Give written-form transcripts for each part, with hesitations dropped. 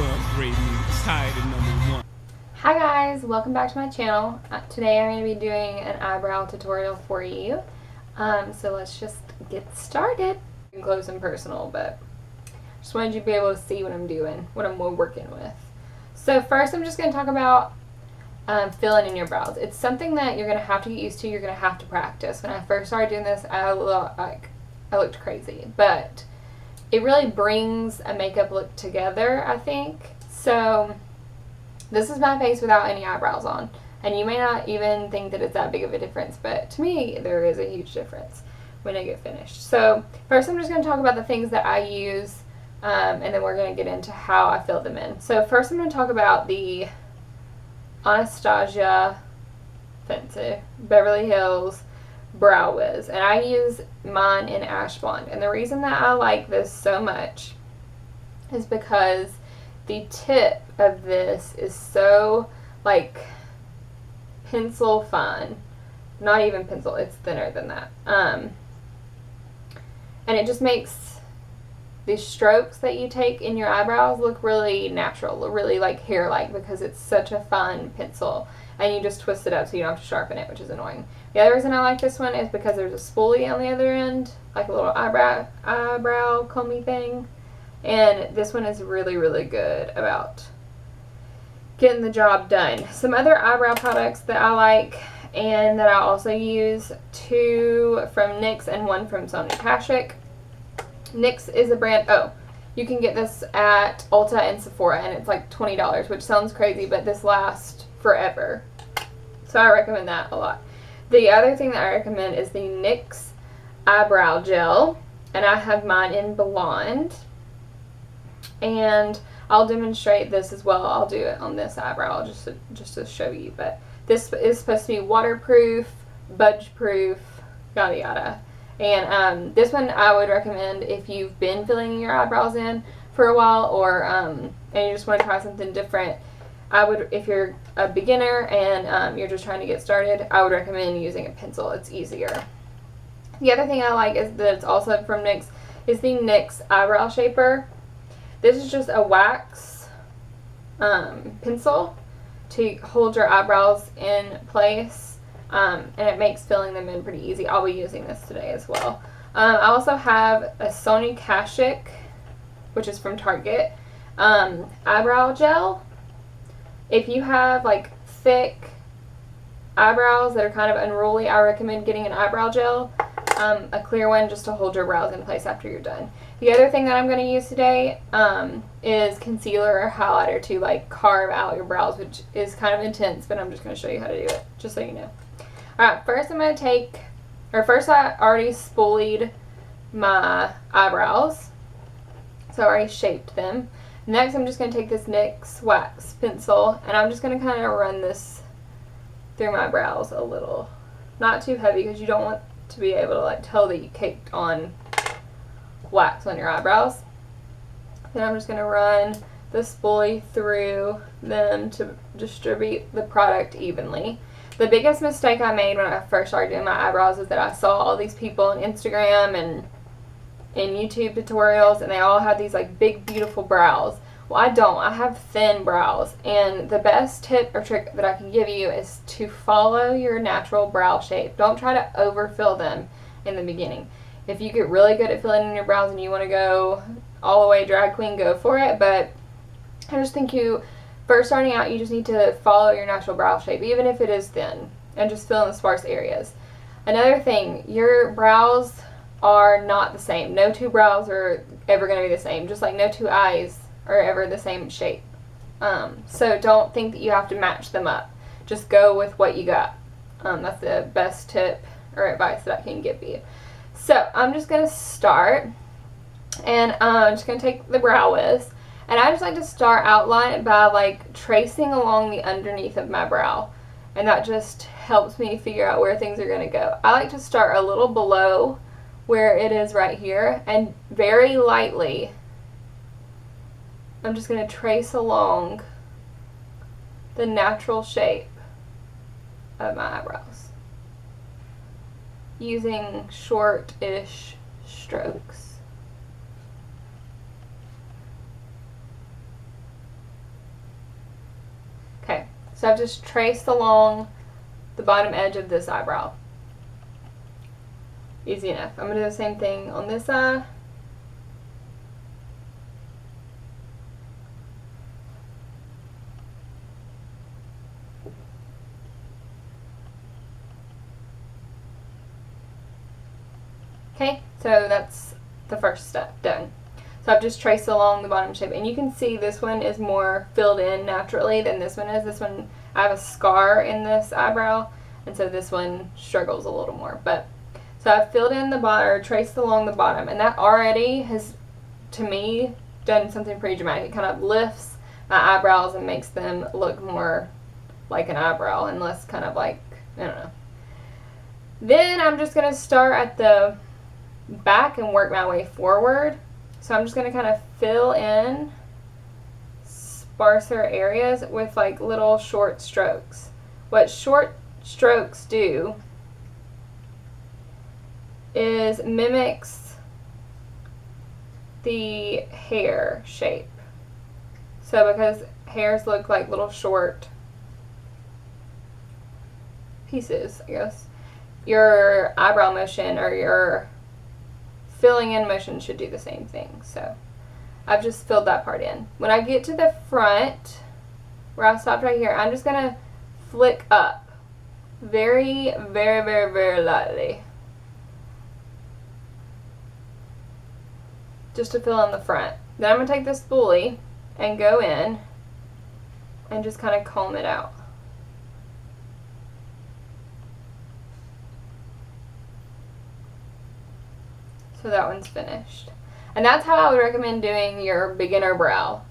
to upgrade me. Tired of #1. Hi guys, welcome back to my channel. Today I'm going to be doing an eyebrow tutorial for you. So let's just get started. Close and personal, but just wanted you to be able to see what I'm doing, what I'm working with. So first I'm just going to talk about filling in your brows. It's something that you're going to have to get used to. You're going to have to practice. When I first started doing this, I looked crazy, but it really brings a makeup look together, I think. So this is my face without any eyebrows on, and you may not even think that it's that big of a difference, but to me there is a huge difference when I get finished. So first I'm just going to talk about the things that I use, and then we're going to get into how I fill them in. So first I'm going to talk about the Anastaia Beverly Hills Brow Wiz, and I use mine in Ash Blonde. And the reason that I like this so much is because the tip of this is so like pencil fine. Not even pencil, it's thinner than that. And it just makes the strokes that you take in your eyebrows look really natural, really like hair-like, because it's such a fine pencil. And you just twist it up so you don't have to sharpen it, which is annoying. The other reason I like this one is because there's a spoolie on the other end, like a little eyebrow comby thing. And this one is really, really good about getting the job done. Some other eyebrow products that I like and that I also use, two from NYX and one from Sonia Kashuk. NYX is a brand, you can get this at Ulta and Sephora, and it's like $20, which sounds crazy, but this lasts forever. So I recommend that a lot. The other thing that I recommend is the NYX Eyebrow Gel, and I have mine in Blonde. And I'll demonstrate this as well. I'll do it on this eyebrow just to show you. But this is supposed to be waterproof, budge proof, yada yada. And this one I would recommend if you've been filling your eyebrows in for a while, or and you just want to try something different. I would, if you're a beginner and you're just trying to get started, I would recommend using a pencil. It's easier. The other thing I like is that it's also from NYX is the NYX Eyebrow Shaper. This is just a wax pencil to hold your eyebrows in place, and it makes filling them in pretty easy. I'll be using this today as well. I also have a Sonia Kashuk, which is from Target, eyebrow gel. If you have like thick eyebrows that are kind of unruly, I recommend getting an eyebrow gel, a clear one, just to hold your brows in place after you're done. The other thing that I'm going to use today is concealer or highlighter to like carve out your brows, which is kind of intense, but I'm just going to show you how to do it, just so you know. Alright, first I'm going to I already spoolied my eyebrows, so I already shaped them. Next I'm just going to take this NYX wax pencil, and I'm just going to kind of run this through my brows a little. Not too heavy, because you don't want to be able to like tell that you caked on wax on your eyebrows. Then I'm just going to run the spoolie through them to distribute the product evenly. The biggest mistake I made when I first started doing my eyebrows is that I saw all these people on Instagram and in YouTube tutorials, and they all had these like big beautiful brows. Well, I don't. I have thin brows, and the best tip or trick that I can give you is to follow your natural brow shape. Don't try to overfill them in the beginning. If you get really good at filling in your brows and you want to go all the way drag queen, go for it, but I just think first starting out, you just need to follow your natural brow shape, even if it is thin, and just fill in the sparse areas. Another thing, your brows are not the same. No two brows are ever going to be the same, just like no two eyes are ever the same shape. So don't think that you have to match them up. Just go with what you got. That's the best tip or advice that I can give you. So I'm just going to start, and I'm just going to take the Brow Wiz, and I just like to start outline by like tracing along the underneath of my brow, and that just helps me figure out where things are going to go. I like to start a little below where it is right here, and very lightly I'm just going to trace along the natural shape of my eyebrows using short-ish strokes. So I've just traced along the bottom edge of this eyebrow. Easy enough. I'm going to do the same thing on this eye. Okay, so that's the first step done. So I've just traced along the bottom shape, and you can see this one is more filled in naturally than this one is. This one, I have a scar in this eyebrow, and so this one struggles a little more. But so I've filled in the bottom, or traced along the bottom, and that already has, to me, done something pretty dramatic. It kind of lifts my eyebrows and makes them look more like an eyebrow and less kind of like, I don't know. Then I'm just going to start at the back and work my way forward. So I'm just going to kind of fill in sparser areas with like little short strokes. What short strokes do is mimics the hair shape. So because hairs look like little short pieces, I guess, your eyebrow motion or your filling in motion should do the same thing. So I've just filled that part in. When I get to the front, where I stopped right here, I'm just going to flick up very, very, very, very lightly. Just to fill in the front. Then I'm going to take this spoolie and go in and just kind of comb it out. So that one's finished. And that's how I would recommend doing your beginner brow.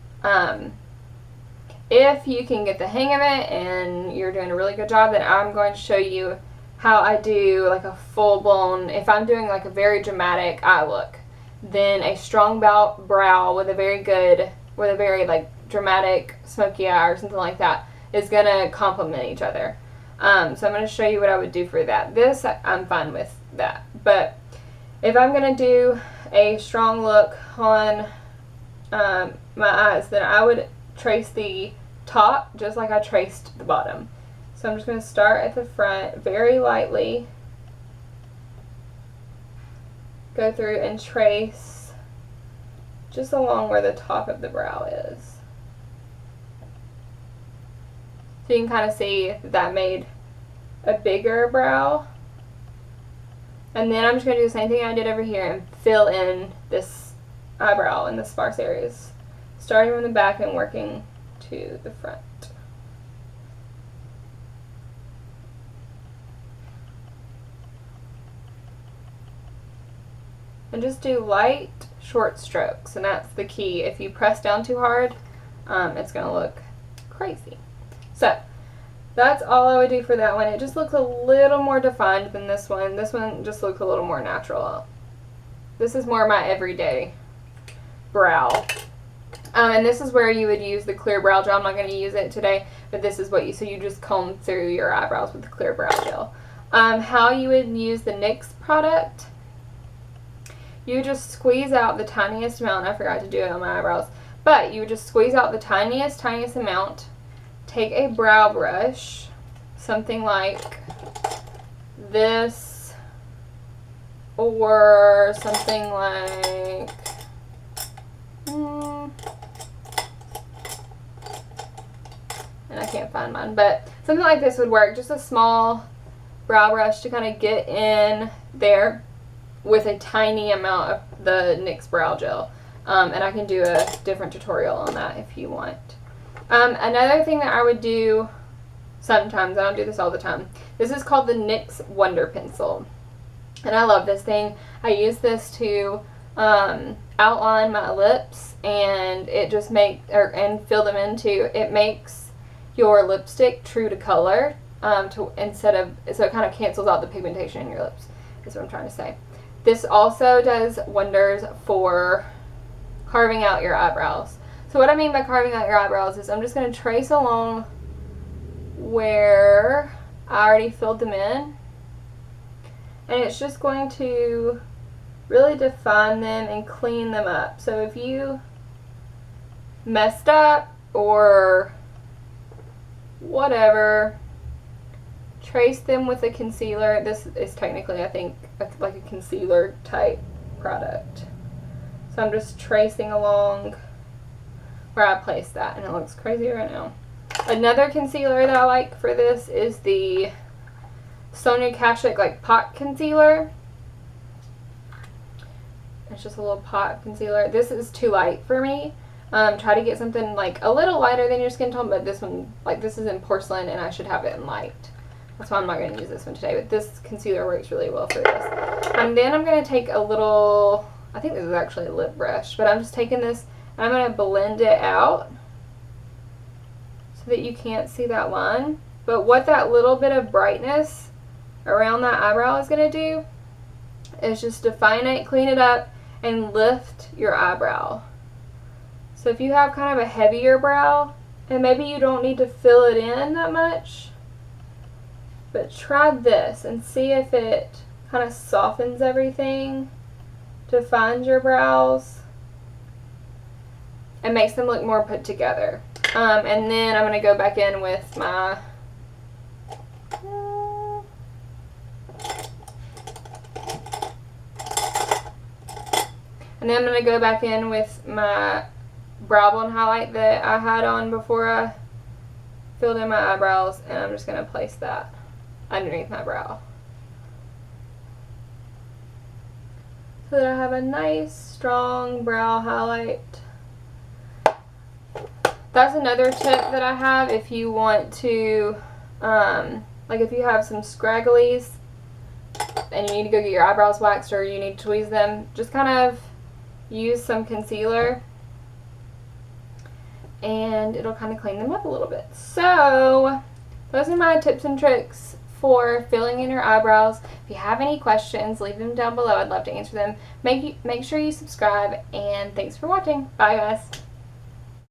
If you can get the hang of it and you're doing a really good job, then I'm going to show you how I do like a full-blown, if I'm doing like a very dramatic eye look, then a strong brow with a very like dramatic smoky eye or something like that is going to complement each other. So I'm going to show you what I would do for that. This, I'm fine with that. But if I'm going to do a strong look on my eyes, then I would trace the top just like I traced the bottom. So I'm just going to start at the front very lightly, go through and trace just along where the top of the brow is. So you can kind of see that made a bigger brow. And then I'm just going to do the same thing I did over here and fill in this eyebrow in the sparse areas, starting from the back and working to the front. And just do light, short strokes, and that's the key. If you press down too hard, it's going to look crazy. So that's all I would do for that one. It just looks a little more defined than this one. This one just looks a little more natural. This is more my everyday brow. And this is where you would use the clear brow gel. I'm not going to use it today, but this is what you, so you just comb through your eyebrows with the clear brow gel. How you would use the NYX product, you just squeeze out the tiniest amount. I forgot to do it on my eyebrows, but you would just squeeze out the tiniest amount. Take a brow brush, something like this, or something like, and I can't find mine, but something like this would work. Just a small brow brush to kind of get in there with a tiny amount of the NYX Brow Gel. And I can do a different tutorial on that if you want. Another thing that I would do sometimes, I don't do this all the time, this is called the NYX Wonder Pencil. And I love this thing. I use this to outline my lips, and it just and fill them into, it makes your lipstick true to color, so it kind of cancels out the pigmentation in your lips, is what I'm trying to say. This also does wonders for carving out your eyebrows. So what I mean by carving out your eyebrows is I'm just going to trace along where I already filled them in. And it's just going to really define them and clean them up. So if you messed up or whatever. Trace them with a concealer. This is technically, I think, like a concealer type product. So I'm just tracing along where I placed that, and it looks crazy right now. Another concealer that I like for this is the Sonia Kashuk like pot concealer. It's just a little pot concealer. This is too light for me. Try to get something like a little lighter than your skin tone, but this one, like, this is in porcelain and I should have it in light. That's why I'm not going to use this one today, but this concealer works really well for this. And then I'm going to take a little, I think this is actually a lip brush, but I'm just taking this and I'm going to blend it out so that you can't see that line. But what that little bit of brightness around that eyebrow is going to do is just define it, clean it up, and lift your eyebrow. So if you have kind of a heavier brow, and maybe you don't need to fill it in that much, but try this and see if it kind of softens everything, defines your brows, and makes them look more put together. And then I'm going to go back in with my brow bone highlight that I had on before I filled in my eyebrows, and I'm just going to place that underneath my brow so that I have a nice strong brow highlight. That's another tip that I have if you want to, like if you have some scragglies and you need to go get your eyebrows waxed or you need to tweeze them, just kind of use some concealer and it'll kind of clean them up a little bit. So those are my tips and tricks for filling in your eyebrows. If you have any questions, leave them down below. I'd love to answer them. Make sure you subscribe, and thanks for watching. Bye guys.